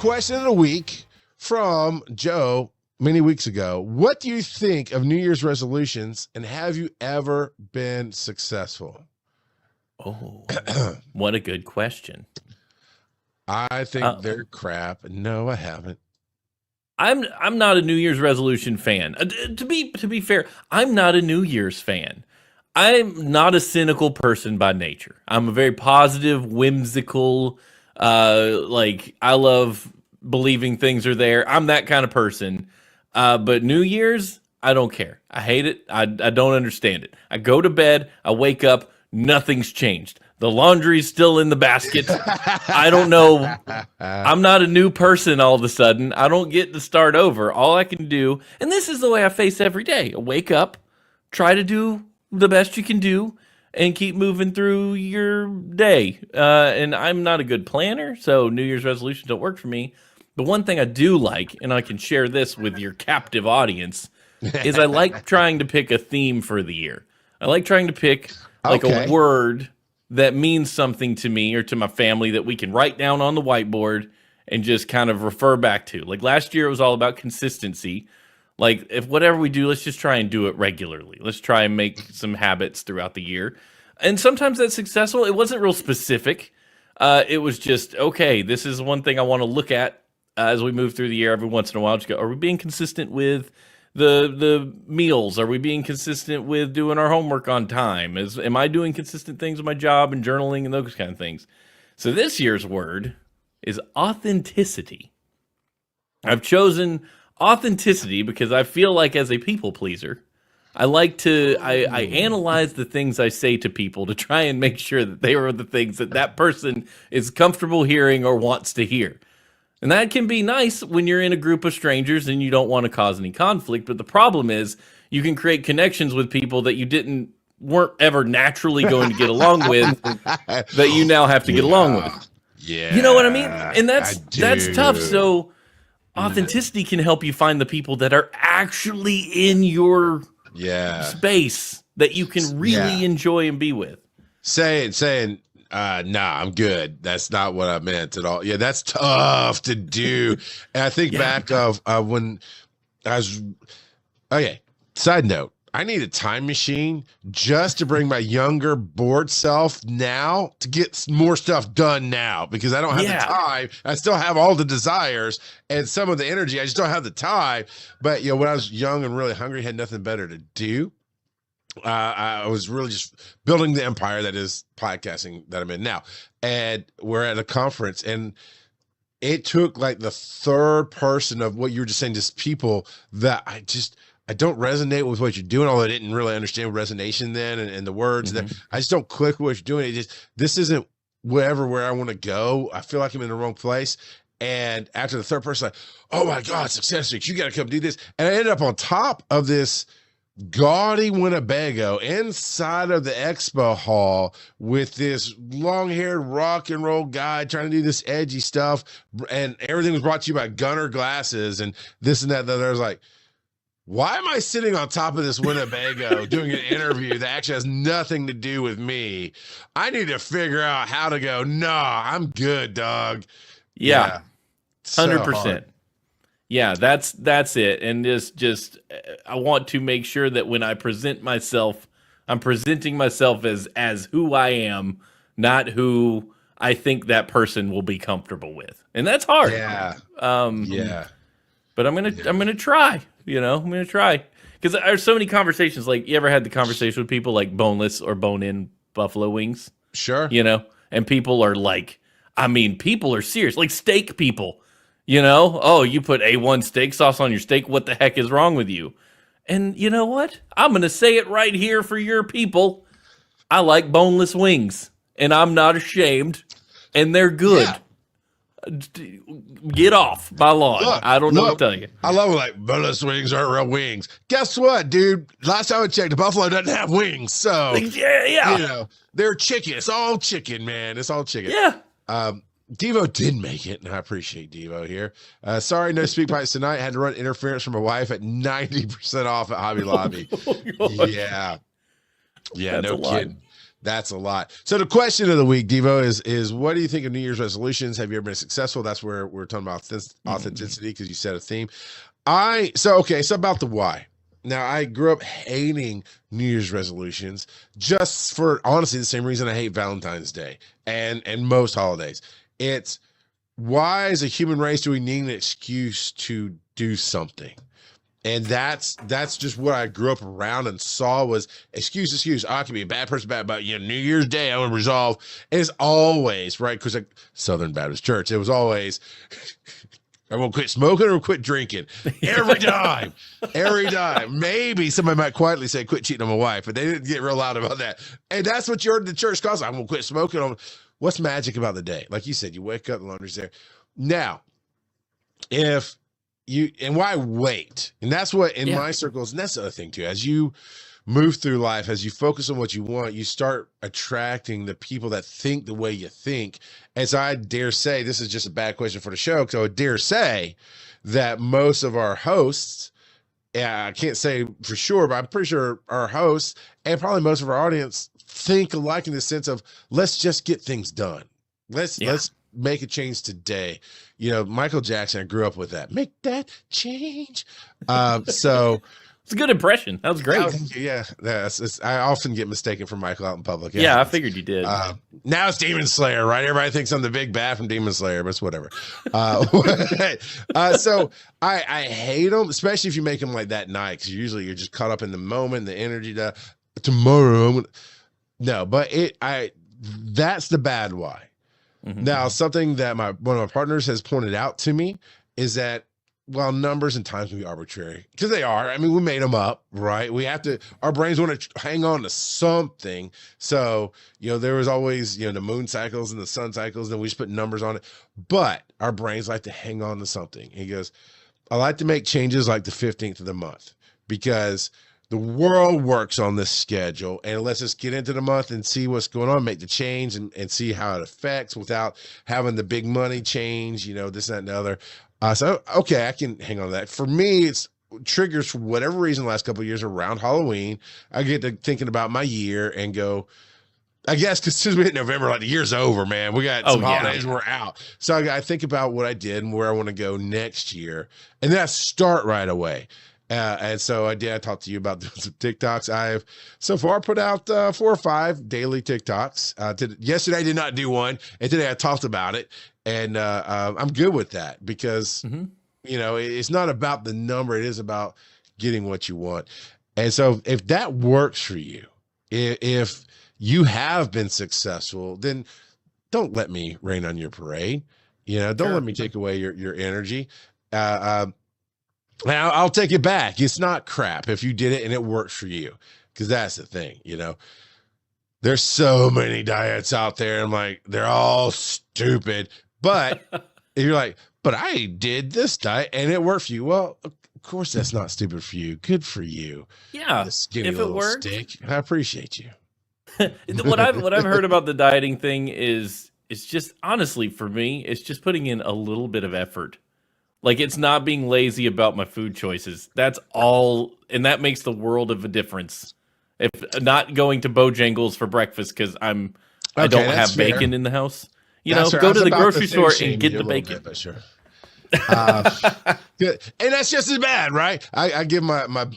question of the week from Joe many weeks ago. What do you think of New Year's resolutions, and have you ever been successful? Oh, what a good question. I think they're crap. No, I haven't. I'm not a New Year's resolution fan. To be fair, I'm not a New Year's fan. I'm not a cynical person by nature. I'm a very positive, whimsical, I love believing things are there. I'm that kind of person. But New Year's, I don't care. I hate it. I don't understand it. I go to bed, I wake up, nothing's changed. The laundry's still in the basket. I don't know. I'm not a new person all of a sudden. I don't get to start over. All I can do, and this is the way I face every day. I wake up, try to do the best you can do, and keep moving through your day. And I'm not a good planner, so New Year's resolutions don't work for me. But one thing I do like, and I can share this with your captive audience, is I like trying to pick a theme for the year. I like trying to pick a word that means something to me or to my family that we can write down on the whiteboard and just kind of refer back to. Like last year, it was all about consistency. Like, if whatever we do, let's just try and do it regularly. Let's try and make some habits throughout the year. And sometimes that's successful. It wasn't real specific. It was just, okay, this is one thing I want to look at as we move through the year every once in a while. Just go, are we being consistent with the meals? Are we being consistent with doing our homework on time? Am I doing consistent things with my job and journaling and those kind of things? So this year's word is authenticity. I've chosen authenticity because I feel like, as a people pleaser, I like to I analyze the things I say to people to try and make sure that they are the things that person is comfortable hearing or wants to hear. And that can be nice when you're in a group of strangers and you don't want to cause any conflict. But the problem is you can create connections with people that you weren't ever naturally going to get along with that you now have to get along with. Yeah. You know what I mean? And that's tough. So authenticity can help you find the people that are actually in your space that you can really enjoy and be with. Saying, nah, I'm good. That's not what I meant at all. Yeah, that's tough to do. And I think back of when I was, side note, I need a time machine just to bring my younger bored self now to get more stuff done now, because I don't have the time. I still have all the desires and some of the energy. I just don't have the time. But, when I was young and really hungry, had nothing better to do. I was really just building the empire that is podcasting that I'm in now. And we're at a conference, and it took like the third person of what you were just saying, just people that I don't resonate with what you're doing, although I didn't really understand resonation then and the words. Mm-hmm. That I just don't click with what you're doing. This isn't where I want to go. I feel like I'm in the wrong place. And after the third person, like, oh my God, Success Street, you got to come do this. And I ended up on top of this gaudy Winnebago inside of the expo hall with this long-haired rock and roll guy trying to do this edgy stuff, and everything was brought to you by Gunner glasses and this and that. I was like, why am I sitting on top of this Winnebago doing an interview that actually has nothing to do with me? I need to figure out how to go, nah, I'm good, dog. Yeah. 100%. Yeah, that's it. And just I want to make sure that when I present myself, I'm presenting myself as who I am, not who I think that person will be comfortable with. And that's hard. Yeah. But I'm gonna try. I'm gonna try, because there's so many conversations. Like, you ever had the conversation with people like boneless or bone-in buffalo wings? Sure. And people are like, people are serious, like steak people. Oh, you put A1 steak sauce on your steak. What the heck is wrong with you? And you know what? I'm going to say it right here for your people. I like boneless wings, and I'm not ashamed, and they're good. Yeah. Get off my lawn. I don't know what to tell you. I love it. Like, boneless wings aren't real wings. Guess what, dude? Last time I checked, the buffalo doesn't have wings. So, they're chicken. It's all chicken, man. It's all chicken. Yeah. Devo did make it, and I appreciate Devo here. Sorry, no speak pipes tonight. Had to run interference from my wife at 90% off at Hobby Lobby. Yeah. Yeah, That's a no lot. kidding. That's a lot. So the question of the week, Devo, is what do you think of New Year's resolutions? Have you ever been successful? That's where we're talking about this authenticity, because you set a theme. So about the why. Now, I grew up hating New Year's resolutions just for honestly the same reason I hate Valentine's Day and most holidays. It's why as a human race do we need an excuse to do something? And that's just what I grew up around and saw was excuse. I can be a bad person, but New Year's Day I would resolve. And it's always right because like Southern Baptist Church, it was always I won't quit smoking or quit drinking every time, every time. Maybe somebody might quietly say quit cheating on my wife, but they didn't get real loud about that. And that's what you heard the church calls. I'm gonna quit smoking. What's magic about the day? Like you said, you wake up, the laundry's there. Now, if and why wait? And that's what in my circles, and that's the other thing too, as you move through life, as you focus on what you want, you start attracting the people that think the way you think. And so I dare say, this is just a bad question for the show, because I would dare say that most of our hosts, I can't say for sure, but I'm pretty sure our hosts and probably most of our audience think alike in the sense of let's just get things done. Let's make a change today. Michael Jackson, I grew up with that. Make that change. So it's a good impression. That was great. I often get mistaken for Michael out in public. Yeah, I figured you did. Now it's Demon Slayer, right? Everybody thinks I'm the big bad from Demon Slayer, but it's whatever. So I hate them, especially if you make them like that night, because usually you're just caught up in the moment, the energy. Tomorrow, that's the bad why. Mm-hmm. Now, something that one of my partners has pointed out to me is that while numbers and times can be arbitrary, because they are, I mean, we made them up, right? Our brains want to hang on to something. So, there was always, the moon cycles and the sun cycles, and we just put numbers on it. But our brains like to hang on to something. He goes, I like to make changes like the 15th of the month because the world works on this schedule, and let's just get into the month and see what's going on, make the change and see how it affects without having the big money change, this, that, and the other. So, okay, I can hang on to that. For me, it's triggers for whatever reason the last couple of years around Halloween. I get to thinking about my year and go, I guess because since we hit November, like the year's over, man. We got some holidays, we're out. So I think about what I did and where I want to go next year. And then I start right away. And so I talked to you about the TikToks. I've so far put out 4 or 5 daily TikToks. Yesterday I did not do one, and today I talked about it, and I'm good with that because it's not about the number; it is about getting what you want. And so if that works for you, if you have been successful, then don't let me rain on your parade. Don't let me take away your energy. Now, I'll take it back. It's not crap if you did it and it works for you, because that's the thing, There's so many diets out there. I'm like, they're all stupid. But if you're like, but I did this diet and it worked for you. Well, of course, that's not stupid for you. Good for you. Yeah. The skinny if it works, stick. I appreciate you. What I've heard about the dieting thing is it's just, honestly, for me, it's just putting in a little bit of effort. Like, it's not being lazy about my food choices. That's all, and that makes the world of a difference. If not going to Bojangles for breakfast because I don't have bacon in the house. Go to the grocery store and get the bacon. Bit, sure. Good. And that's just as bad, right? I give my one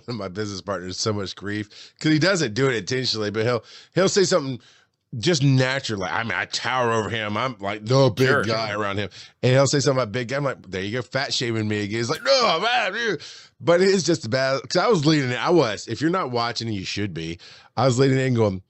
of my business partners so much grief because he doesn't do it intentionally, but he'll say something just naturally. I mean, I tower over him. I'm like the big guy around him. And he'll say something about big guy. I'm like, there you go, fat shaming me again. He's like, no, man, dude. But it is just bad. Because I was leading it. If you're not watching, you should be. I was leading it and going,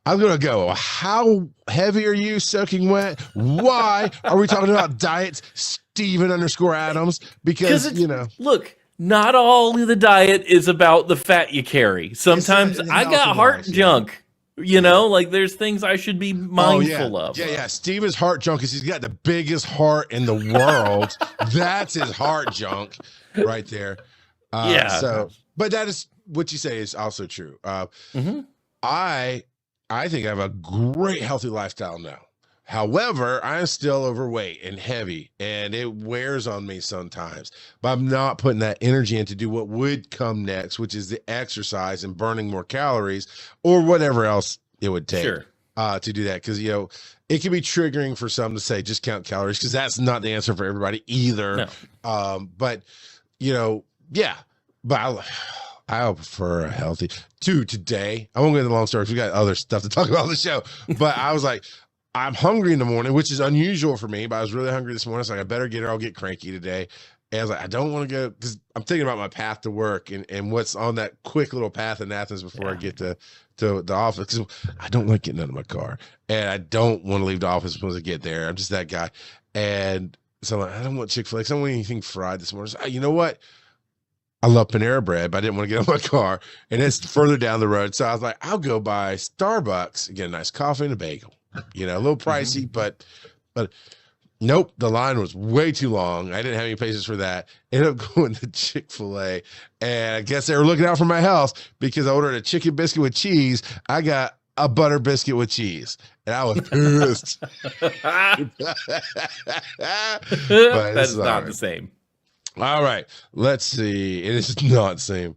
I was going to go, how heavy are you soaking wet? Why are we talking about diets, Steven_Adams? Because, Look, not all of the diet is about the fat you carry. Sometimes I got heart junk. Like there's things I should be mindful of. Yeah. Steven's heart junk is he's got the biggest heart in the world. That's his heart junk right there. But that is what you say is also true. I think I have a great healthy lifestyle now. However, I'm still overweight and heavy, and it wears on me sometimes. But I'm not putting that energy in to do what would come next, which is the exercise and burning more calories or whatever else it would take Sure. to do that. Because, you know, it can be triggering for some to say just count calories, because that's not the answer for everybody either. No. But, you know, yeah. But I prefer a healthy. Today, I won't get into the long story because we got other stuff to talk about on the show. But I was like, I'm hungry in the morning, which is unusual for me, but I was really hungry this morning. So I better get her. I'll get cranky today. And I was like, I don't want to go, because I'm thinking about my path to work and what's on that quick little path in Athens before I get to the office. Because I don't like getting out of my car, and I don't want to leave the office as soon as I get there. I'm just that guy. And so I'm like, I don't want Chick-fil-A. I don't want anything fried this morning. So, you know what? I love Panera Bread, but I didn't want to get out of my car, and it's further down the road. So I was like, I'll go by Starbucks and get a nice coffee and a bagel. You know, a little pricey, but nope, the line was way too long. I didn't have any patience for that. Ended up going to Chick-fil-A, and I guess they were looking out for my health, because I ordered a chicken biscuit with cheese. I got a butter biscuit with cheese, and I was pissed. That's not the same. All right, let's see. It is not the same.